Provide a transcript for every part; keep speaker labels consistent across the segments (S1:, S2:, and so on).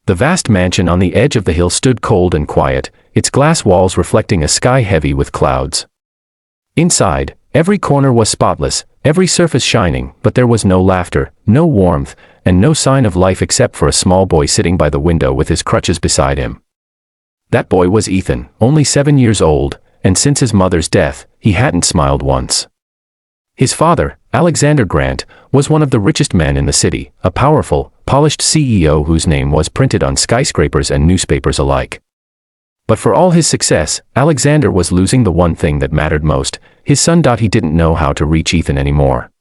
S1: The vast mansion on the edge of the hill stood cold and quiet, its glass walls reflecting a sky heavy with clouds. Inside, every corner was spotless, every surface shining, but there was no laughter, no warmth, and no sign of life except for a small boy sitting by the window with his crutches beside him. That boy was Ethan, only 7 years old, and since his mother's death, he hadn't smiled once. His father, Alexander Grant, was one of the richest men in the city, a powerful, polished CEO whose name was printed on skyscrapers and newspapers alike. But for all his success, Alexander was losing the one thing that mattered most, his son. He didn't know how to reach Ethan anymore.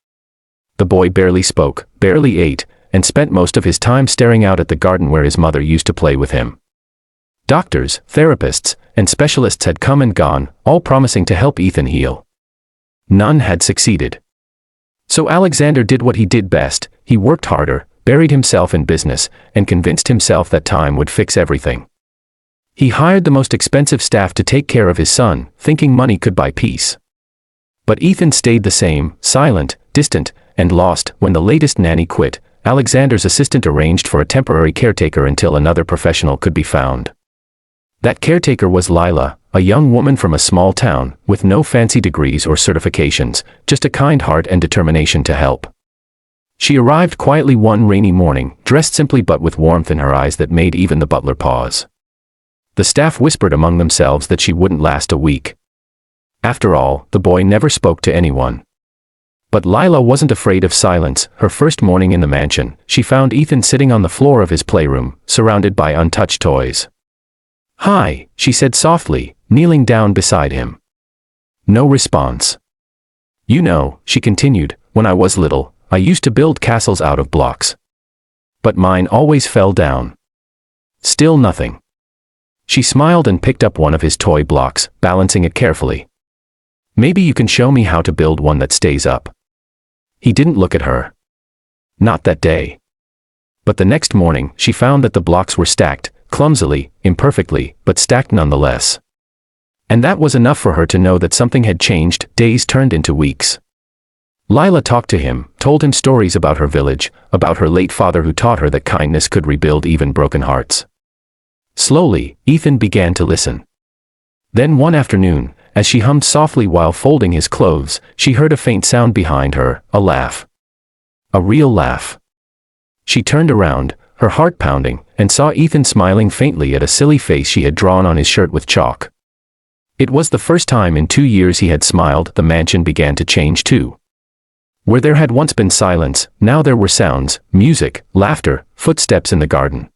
S1: The boy barely spoke, barely ate, and spent most of his time staring out at the garden where his mother used to play with him. Doctors, therapists, and specialists had come and gone, all promising to help Ethan heal. None had succeeded. So Alexander did what he did best. He worked harder, buried himself in business, and convinced himself that time would fix everything. He hired the most expensive staff to take care of his son, thinking money could buy peace. But Ethan stayed the same, silent, distant, and lost. When the latest nanny quit, Alexander's assistant arranged for a temporary caretaker until another professional could be found. That caretaker was Lila, a young woman from a small town, with no fancy degrees or certifications, just a kind heart and determination to help. She arrived quietly one rainy morning, dressed simply but with warmth in her eyes that made even the butler pause. The staff whispered among themselves that she wouldn't last a week. After all, the boy never spoke to anyone. But Lila wasn't afraid of silence. Her first morning in the mansion, she found Ethan sitting on the floor of his playroom, surrounded by untouched toys. "Hi," she said softly, kneeling down beside him. No response. "You know," she continued, "when I was little, I used to build castles out of blocks. But mine always fell down." Still nothing. She smiled and picked up one of his toy blocks, balancing it carefully. "Maybe you can show me how to build one that stays up." He didn't look at her. Not that day. But the next morning, she found that the blocks were stacked, clumsily, imperfectly, but stacked nonetheless. And that was enough for her to know that something had changed. Days turned into weeks. Lila talked to him, told him stories about her village, about her late father who taught her that kindness could rebuild even broken hearts. Slowly, Ethan began to listen. Then one afternoon, as she hummed softly while folding his clothes, she heard a faint sound behind her, a laugh. A real laugh. She turned around, her heart pounding, and saw Ethan smiling faintly at a silly face she had drawn on his shirt with chalk. It was the first time in 2 years he had smiled. The mansion began to change too. Where there had once been silence, now there were sounds, music, laughter, footsteps in the garden.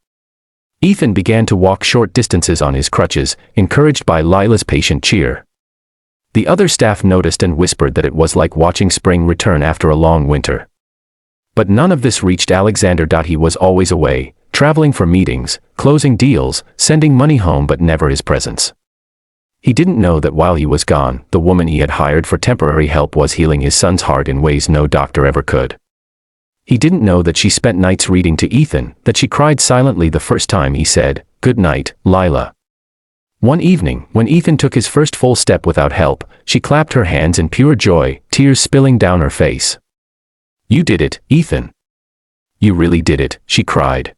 S1: Ethan began to walk short distances on his crutches, encouraged by Lila's patient cheer. The other staff noticed and whispered that it was like watching spring return after a long winter. But none of this reached Alexander. He was always away, traveling for meetings, closing deals, sending money home, but never his presence. He didn't know that while he was gone, the woman he had hired for temporary help was healing his son's heart in ways no doctor ever could. He didn't know that she spent nights reading to Ethan, that she cried silently the first time he said, "Good night, Lila." One evening, when Ethan took his first full step without help, she clapped her hands in pure joy, tears spilling down her face. "You did it, Ethan. You really did it," she cried.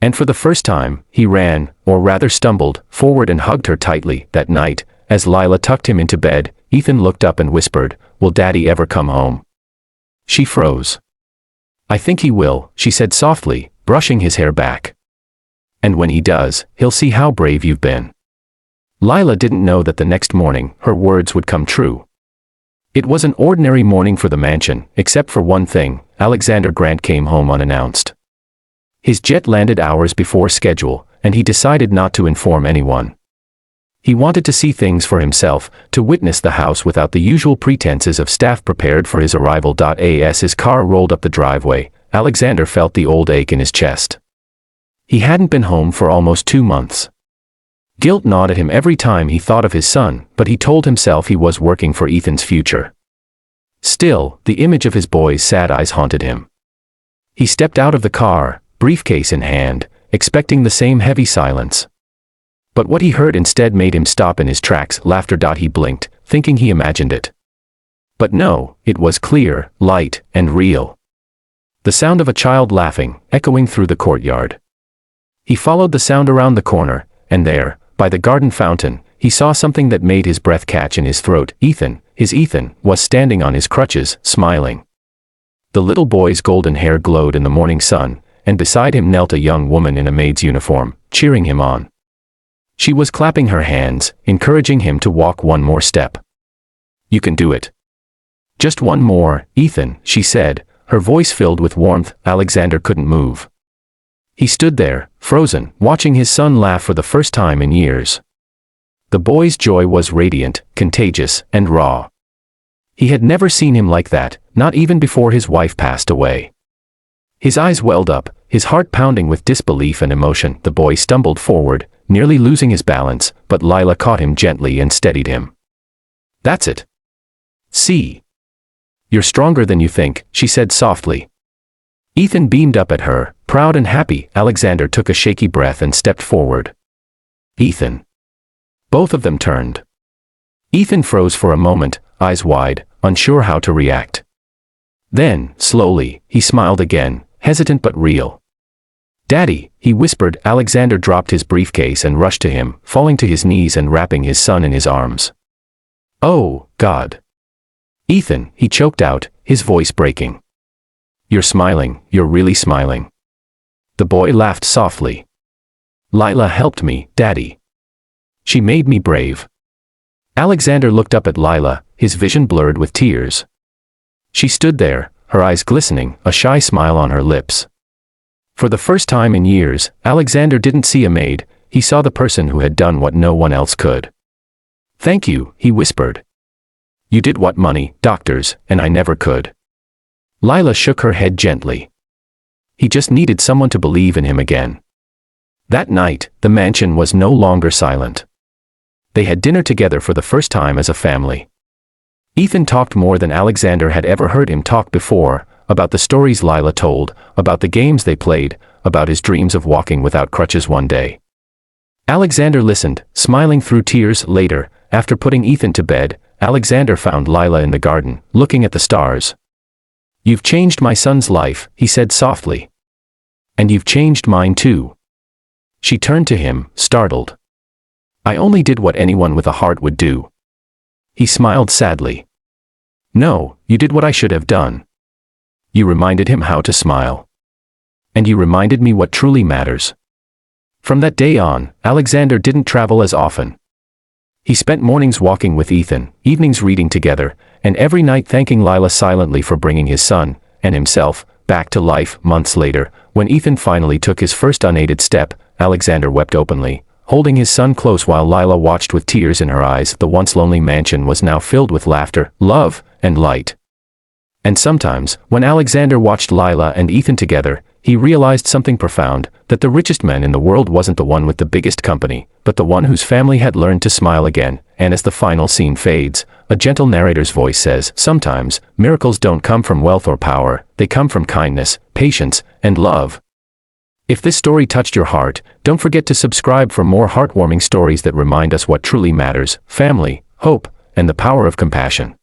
S1: And for the first time, he ran, or rather stumbled, forward and hugged her tightly. That night, as Lila tucked him into bed, Ethan looked up and whispered, "Will Daddy ever come home?" She froze. "I think he will," she said softly, brushing his hair back. "And when he does, he'll see how brave you've been." Lila didn't know that the next morning, her words would come true. It was an ordinary morning for the mansion, except for one thing: Alexander Grant came home unannounced. His jet landed hours before schedule, and he decided not to inform anyone. He wanted to see things for himself, to witness the house without the usual pretenses of staff prepared for his arrival. As his car rolled up the driveway, Alexander felt the old ache in his chest. He hadn't been home for almost 2 months. Guilt gnawed at him every time he thought of his son, but he told himself he was working for Ethan's future. Still, the image of his boy's sad eyes haunted him. He stepped out of the car, briefcase in hand, expecting the same heavy silence. But what he heard instead made him stop in his tracks. Laughter. He blinked, thinking he imagined it. But no, it was clear, light, and real. The sound of a child laughing, echoing through the courtyard. He followed the sound around the corner, and there, by the garden fountain, he saw something that made his breath catch in his throat. His Ethan, was standing on his crutches, smiling. The little boy's golden hair glowed in the morning sun, and beside him knelt a young woman in a maid's uniform, cheering him on. She was clapping her hands, encouraging him to walk one more step. "You can do it. Just one more, Ethan," she said, her voice filled with warmth. Alexander couldn't move. He stood there, frozen, watching his son laugh for the first time in years. The boy's joy was radiant, contagious, and raw. He had never seen him like that, not even before his wife passed away. His eyes welled up, his heart pounding with disbelief and emotion. The boy stumbled forward, nearly losing his balance, but Lila caught him gently and steadied him. "That's it. See? You're stronger than you think," she said softly. Ethan beamed up at her, proud and happy. Alexander took a shaky breath and stepped forward. "Ethan." Both of them turned. Ethan froze for a moment, eyes wide, unsure how to react. Then, slowly, he smiled again, hesitant but real. "Daddy," he whispered. Alexander dropped his briefcase and rushed to him, falling to his knees and wrapping his son in his arms. "Oh, God." "Ethan," he choked out, his voice breaking. "You're smiling, you're really smiling." The boy laughed softly. "Lila helped me, Daddy. She made me brave." Alexander looked up at Lila, his vision blurred with tears. She stood there, her eyes glistening, a shy smile on her lips. For the first time in years, Alexander didn't see a maid, he saw the person who had done what no one else could. "Thank you," he whispered. "You did what money, doctors, and I never could." Lila shook her head gently. He just needed someone to believe in him again. That night, the mansion was no longer silent. They had dinner together for the first time as a family. Ethan talked more than Alexander had ever heard him talk before, about the stories Lila told, about the games they played, about his dreams of walking without crutches one day. Alexander listened, smiling through tears. Later, after putting Ethan to bed, Alexander found Lila in the garden, looking at the stars. "You've changed my son's life," he said softly. "And you've changed mine too." She turned to him, startled. "I only did what anyone with a heart would do." He smiled sadly. "No, you did what I should have done. You reminded him how to smile. And you reminded me what truly matters." From that day on, Alexander didn't travel as often. He spent mornings walking with Ethan, evenings reading together, and every night thanking Lila silently for bringing his son, and himself, back to life. Months later, when Ethan finally took his first unaided step, Alexander wept openly, holding his son close while Lila watched with tears in her eyes. The once lonely mansion was now filled with laughter, love, and light. And sometimes, when Alexander watched Lila and Ethan together, he realized something profound, that the richest man in the world wasn't the one with the biggest company, but the one whose family had learned to smile again. And as the final scene fades, a gentle narrator's voice says, "Sometimes, miracles don't come from wealth or power, they come from kindness, patience, and love." If this story touched your heart, don't forget to subscribe for more heartwarming stories that remind us what truly matters: family, hope, and the power of compassion.